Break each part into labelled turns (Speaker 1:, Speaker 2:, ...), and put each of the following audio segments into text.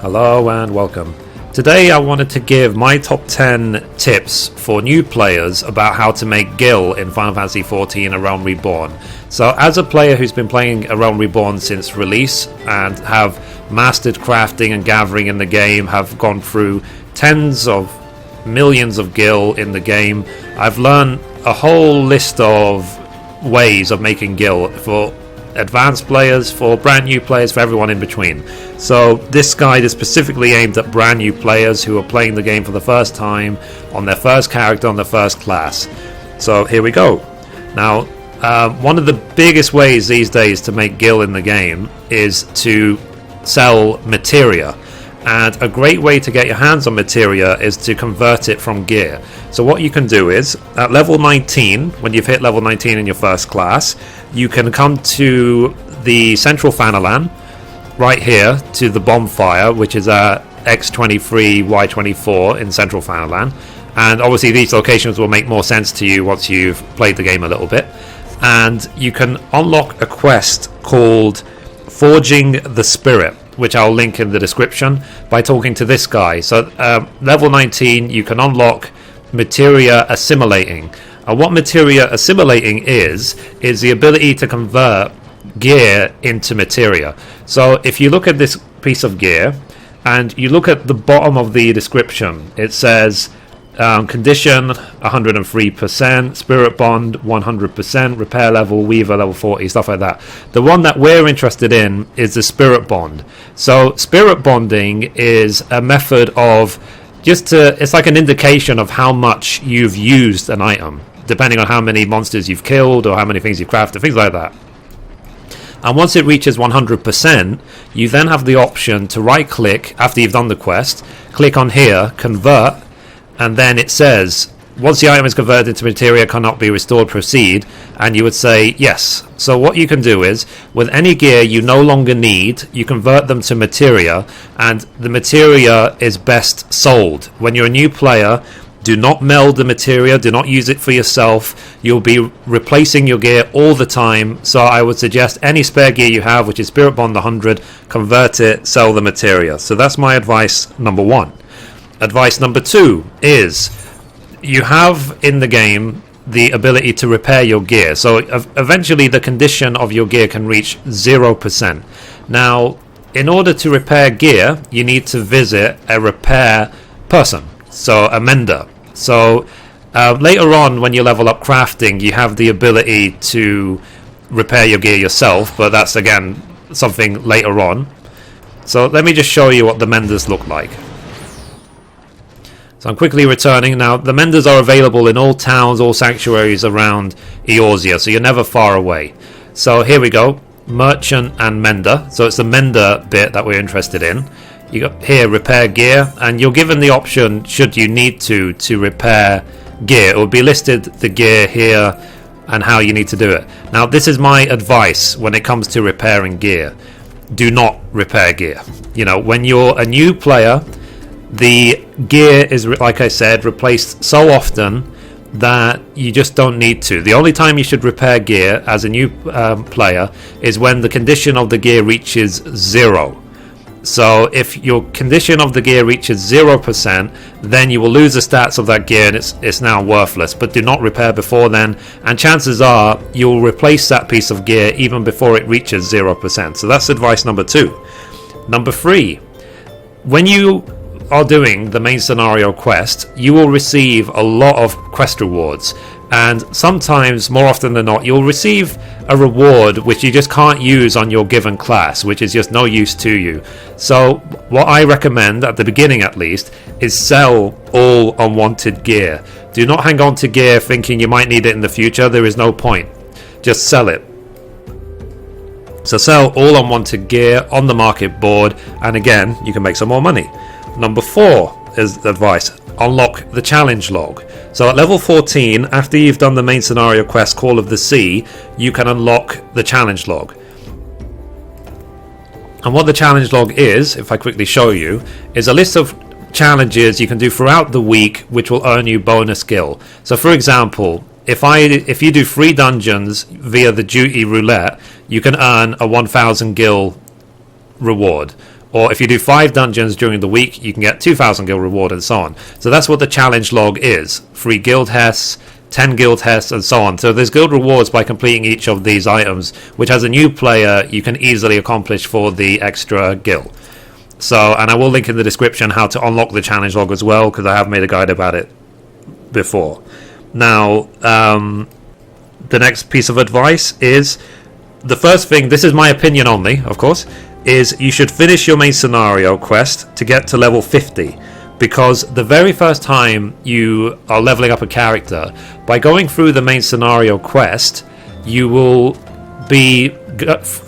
Speaker 1: Hello and welcome. Today I wanted to give my top 10 tips for new players about how to make gil in Final Fantasy XIV A Realm Reborn. So as a player who's been playing A Realm Reborn since release and have mastered crafting and gathering in the game, have gone through tens of millions of gil in the game, I've learned a whole list of ways of making gil for advanced players, for brand new players, for everyone in between. So this guide is specifically aimed at brand new players who are playing the game for the first time, on their first character, on their first class. So here we go. Now, one of the biggest ways these days to make gil in the game is to sell materia. And a great way to get your hands on materia is to convert it from gear. So what you can do is, at level 19, when you've hit level 19 in your first class, you can come to the central Fanalan, right here, to the bonfire, which is at X23, Y24 in central Fanalan. And obviously these locations will make more sense to you once you've played the game a little bit. And you can unlock a quest called Forging the Spirit, which I'll link in the description, by talking to this guy. So level 19, you can unlock materia assimilating. And what materia assimilating is the ability to convert gear into materia. So if you look at this piece of gear and you look at the bottom of the description, it says condition 103%, spirit bond 100%, repair level, weaver level 40, stuff like that. The one that we're interested in is the spirit bond. So spirit bonding is a method of it's like an indication of how much you've used an item, depending on how many monsters you've killed or how many things you've crafted, things like that. And once it reaches 100%, you then have the option to right click after you've done the quest, click on here, convert, and then it says once the item is converted into materia, cannot be restored, proceed, and you would say yes. So what you can do is, with any gear you no longer need, you convert them to materia, and the materia is best sold. When you're a new player, do not meld the materia, do not use it for yourself. You'll be replacing your gear all the time, so I would suggest any spare gear you have, which is Spirit Bond 100, convert it, sell the materia. So that's my advice number one. Advice number two is, you have in the game the ability to repair your gear. So eventually the condition of your gear can reach 0%. Now, in order to repair gear, you need to visit a repair person, so a mender. So later on, when you level up crafting, you have the ability to repair your gear yourself, but that's again something later on. So let me just show you what the menders look like. So I'm quickly returning. Now, the menders are available in all towns, all sanctuaries around Eorzea, so you're never far away. So here we go, merchant and mender. So it's the mender bit that we're interested in. You got here repair gear, and you're given the option, should you need to repair gear. It will be listed the gear here and how you need to do it. Now, this is my advice when it comes to repairing gear. Do not repair gear. You know, when you're a new player, the gear is, like I said, replaced so often that you just don't need to. The only time you should repair gear as a new player is when the condition of the gear reaches 0. So if your condition of the gear reaches 0%, then you will lose the stats of that gear and it's now worthless. But do not repair before then, and chances are you'll replace that piece of gear even before it reaches 0%. So that's advice number 2. Number 3, when you are doing the main scenario quest, you will receive a lot of quest rewards, and sometimes, more often than not, you'll receive a reward which you just can't use on your given class, which is just no use to you. So what I recommend, at the beginning at least, is sell all unwanted gear. Do not hang on to gear thinking you might need it in the future. There is no point. Just sell it. So sell all unwanted gear on the market board, and again, you can make some more money. Number 4 is advice. Unlock the challenge log. So at level 14, after you've done the main scenario quest Call of the Sea, you can unlock the challenge log. And what the challenge log is, if I quickly show you, is a list of challenges you can do throughout the week which will earn you bonus gil. So for example, if you do 3 dungeons via the duty roulette, you can earn a 1000 gil reward. Or if you do 5 dungeons during the week, you can get 2,000 guild reward and so on. So that's what the challenge log is. 3 guild hests, 10 guild hests, and so on. So there's guild rewards by completing each of these items, which as a new player you can easily accomplish for the extra guild. So, and I will link in the description how to unlock the challenge log as well, because I have made a guide about it before. Now, the next piece of advice is, the first thing, this is my opinion only, of course, is you should finish your main scenario quest to get to level 50. Because the very first time you are leveling up a character, by going through the main scenario quest, you will be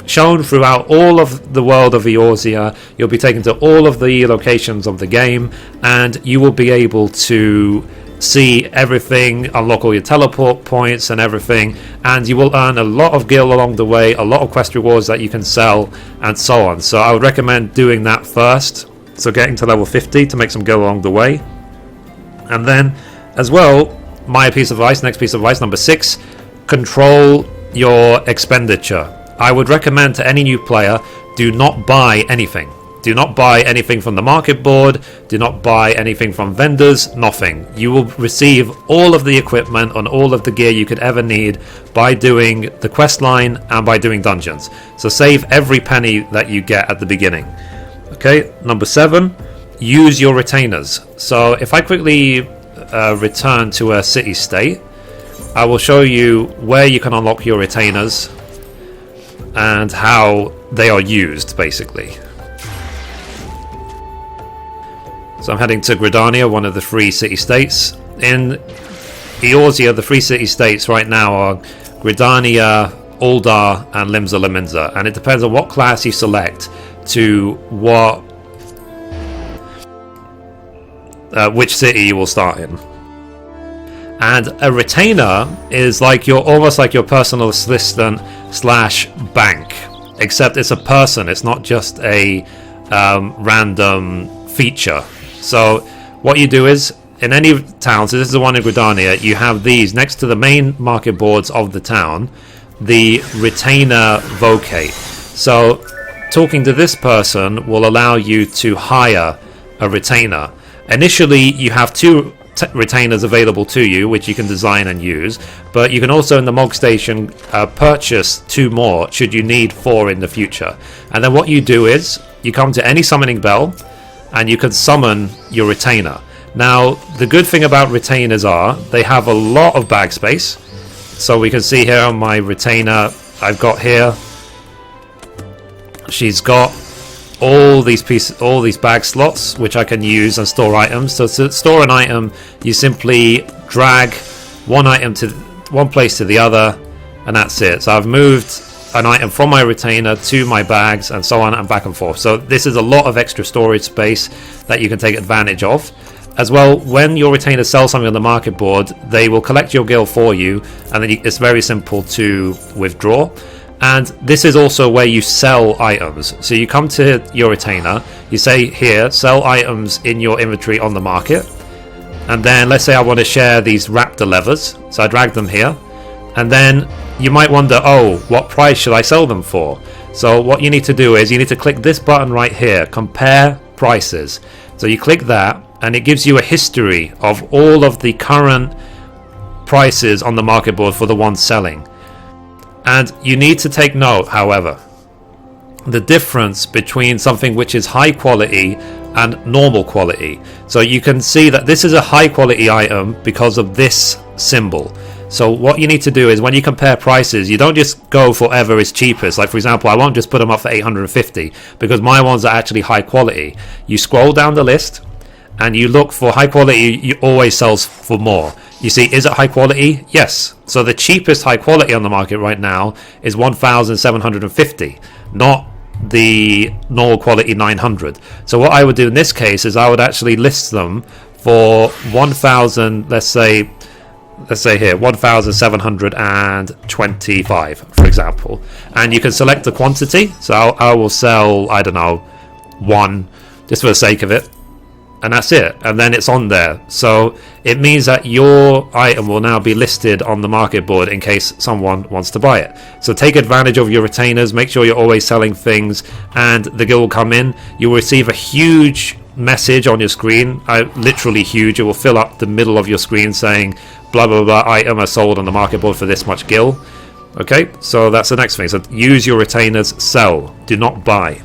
Speaker 1: shown throughout all of the world of Eorzea. You'll be taken to all of the locations of the game, and you will be able to see everything, unlock all your teleport points and everything, and you will earn a lot of gil along the way, a lot of quest rewards that you can sell, and so on. So I would recommend doing that first. So getting to level 50 to make some gil along the way. And then, as well, my piece of advice, next piece of advice, number 6, control your expenditure. I would recommend to any new player, do not buy anything. Do not buy anything from the market board. Do not buy anything from vendors. Nothing. You will receive all of the equipment and all of the gear you could ever need by doing the quest line and by doing dungeons. So save every penny that you get at the beginning. Okay, number 7, use your retainers. So if I quickly return to a city state, I will show you where you can unlock your retainers and how they are used, basically. So I'm heading to Gridania, one of the 3 city states. In Eorzea, the 3 city states right now are Gridania, Uldar, and Limsa Lominsa, and it depends on what class you select to what which city you will start in. And a retainer is like almost like your personal assistant / bank, except it's a person. It's not just a random feature. So what you do is, in any town, so this is the one in Gridania, you have these next to the main market boards of the town, the retainer vocate. So talking to this person will allow you to hire a retainer. Initially you have 2 retainers available to you, which you can design and use, but you can also in the Mog Station purchase 2 more should you need 4 in the future. And then what you do is you come to any summoning bell and you can summon your retainer. Now the good thing about retainers are they have a lot of bag space. So we can see here on my retainer I've got here, she's got all these bag slots which I can use and store items. So to store an item, you simply drag one item to one place to the other, and that's it. So I've moved an item from my retainer to my bags and so on and back and forth. So this is a lot of extra storage space that you can take advantage of. As well, when your retainer sells something on the market board, they will collect your gil for you, and then it's very simple to withdraw. And this is also where you sell items. So you come to your retainer, you say here, sell items in your inventory on the market. And then let's say I want to share these raptor levers. So I drag them here. And then you might wonder, oh, what price should I sell them for? So what you need to do is you need to click this button right here, compare prices. So you click that and it gives you a history of all of the current prices on the market board for the ones selling. And you need to take note, however, the difference between something which is high quality and normal quality. So you can see that this is a high quality item because of this symbol. So what you need to do is when you compare prices, you don't just go for whatever is cheapest. Like for example, I won't just put them up for 850 because my ones are actually high quality. You scroll down the list and you look for high quality, you always sells for more. You see, is it high quality? Yes. So the cheapest high quality on the market right now is 1,750, not the normal quality 900. So what I would do in this case is I would actually list them for 1,000, let's say here 1,725, for example. And you can select the quantity. So I will sell, I don't know, 1, just for the sake of it. and that's it, and then it's on there. So it means that your item will now be listed on the market board in case someone wants to buy it. So take advantage of your retainers, make sure you're always selling things, and the guild will come in. You'll receive a huge message on your screen, literally huge. It will fill up the middle of your screen saying blah blah blah item are sold on the market board for this much gil. Okay, so that's the next thing. So use your retainers, sell, do not buy.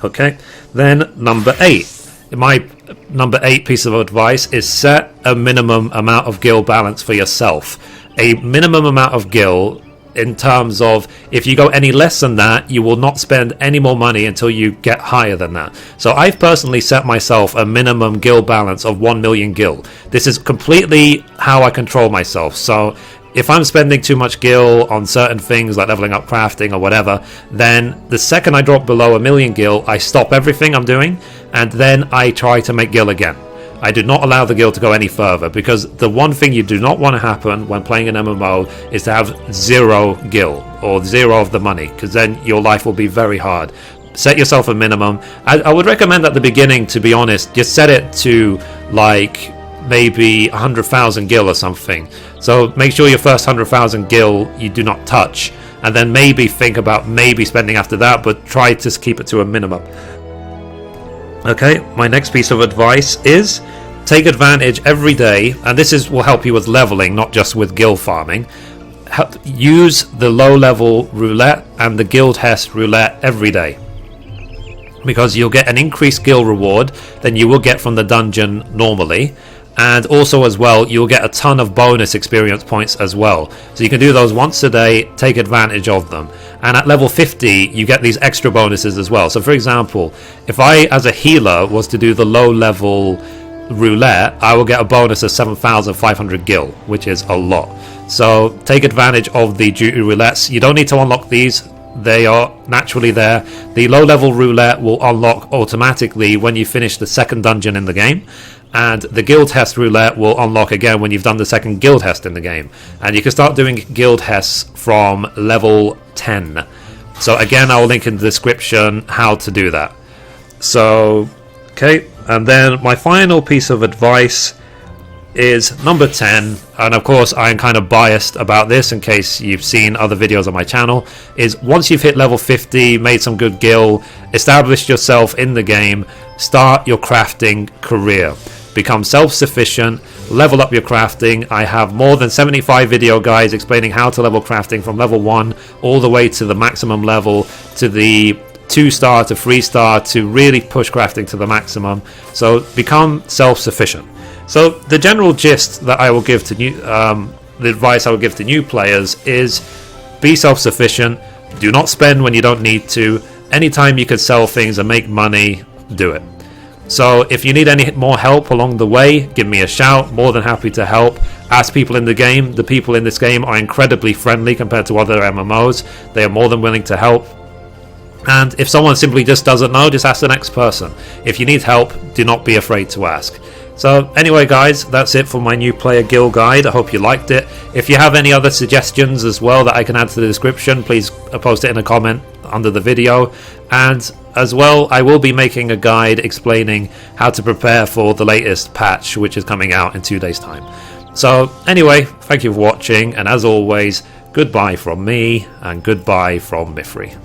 Speaker 1: Okay, then number 8. My number 8 piece of advice is set a minimum amount of gil balance for yourself. A minimum amount of gil in terms of if you go any less than that, you will not spend any more money until you get higher than that. So I've personally set myself a minimum gil balance of 1 million gil. This is completely how I control myself. So if I'm spending too much gil on certain things like leveling up crafting or whatever, then the second I drop below 1 million gil, I stop everything I'm doing and then I try to make gil again. I do not allow the gil to go any further, because the one thing you do not want to happen when playing an MMO is to have 0 gil or 0 of the money, because then your life will be very hard. Set yourself a minimum. I would recommend at the beginning, to be honest, just set it to like maybe 100,000 gil or something. So make sure your first 100,000 gil you do not touch, and then maybe think about maybe spending after that, but try to keep it to a minimum. Okay, my next piece of advice is take advantage every day, and this will help you with leveling, not just with gil farming. Use the low level roulette and the guild hest roulette every day, because you'll get an increased gil reward than you will get from the dungeon normally. And also as well, you'll get a ton of bonus experience points as well. So you can do those once a day, take advantage of them. And at level 50, you get these extra bonuses as well. So for example, if I, as a healer, was to do the low level roulette, I will get a bonus of 7,500 gil, which is a lot. So take advantage of the duty roulettes. You don't need to unlock these. They are naturally there. The low level roulette will unlock automatically when you finish the second dungeon in the game. And the guild hest roulette will unlock again when you've done the second guild hest in the game. And you can start doing guild hests from level 10. So again, I will link in the description how to do that. So, okay. And then my final piece of advice is number 10. And of course, I'm kind of biased about this in case you've seen other videos on my channel. Is once you've hit level 50, made some good gil, established yourself in the game, start your crafting career. Become self-sufficient, level up your crafting. I have more than 75 video guides explaining how to level crafting from level 1 all the way to the maximum level, to the 2-star to 3-star, to really push crafting to the maximum. So become self-sufficient. So the general gist that I will give to the advice I will give to new players is be self-sufficient, do not spend when you don't need to. Anytime you can sell things and make money, do it. So if you need any more help along the way, give me a shout. More than happy to help. Ask people in the game. The people in this game are incredibly friendly compared to other MMOs. They are more than willing to help. And if someone simply just doesn't know, just ask the next person. If you need help, do not be afraid to ask. So anyway guys, that's it for my new player guild guide. I hope you liked it. If you have any other suggestions as well that I can add to the description, please post it in a comment under the video. And as well, I will be making a guide explaining how to prepare for the latest patch, which is coming out in 2 days time. So anyway, thank you for watching, and as always, goodbye from me and goodbye from Mithrie.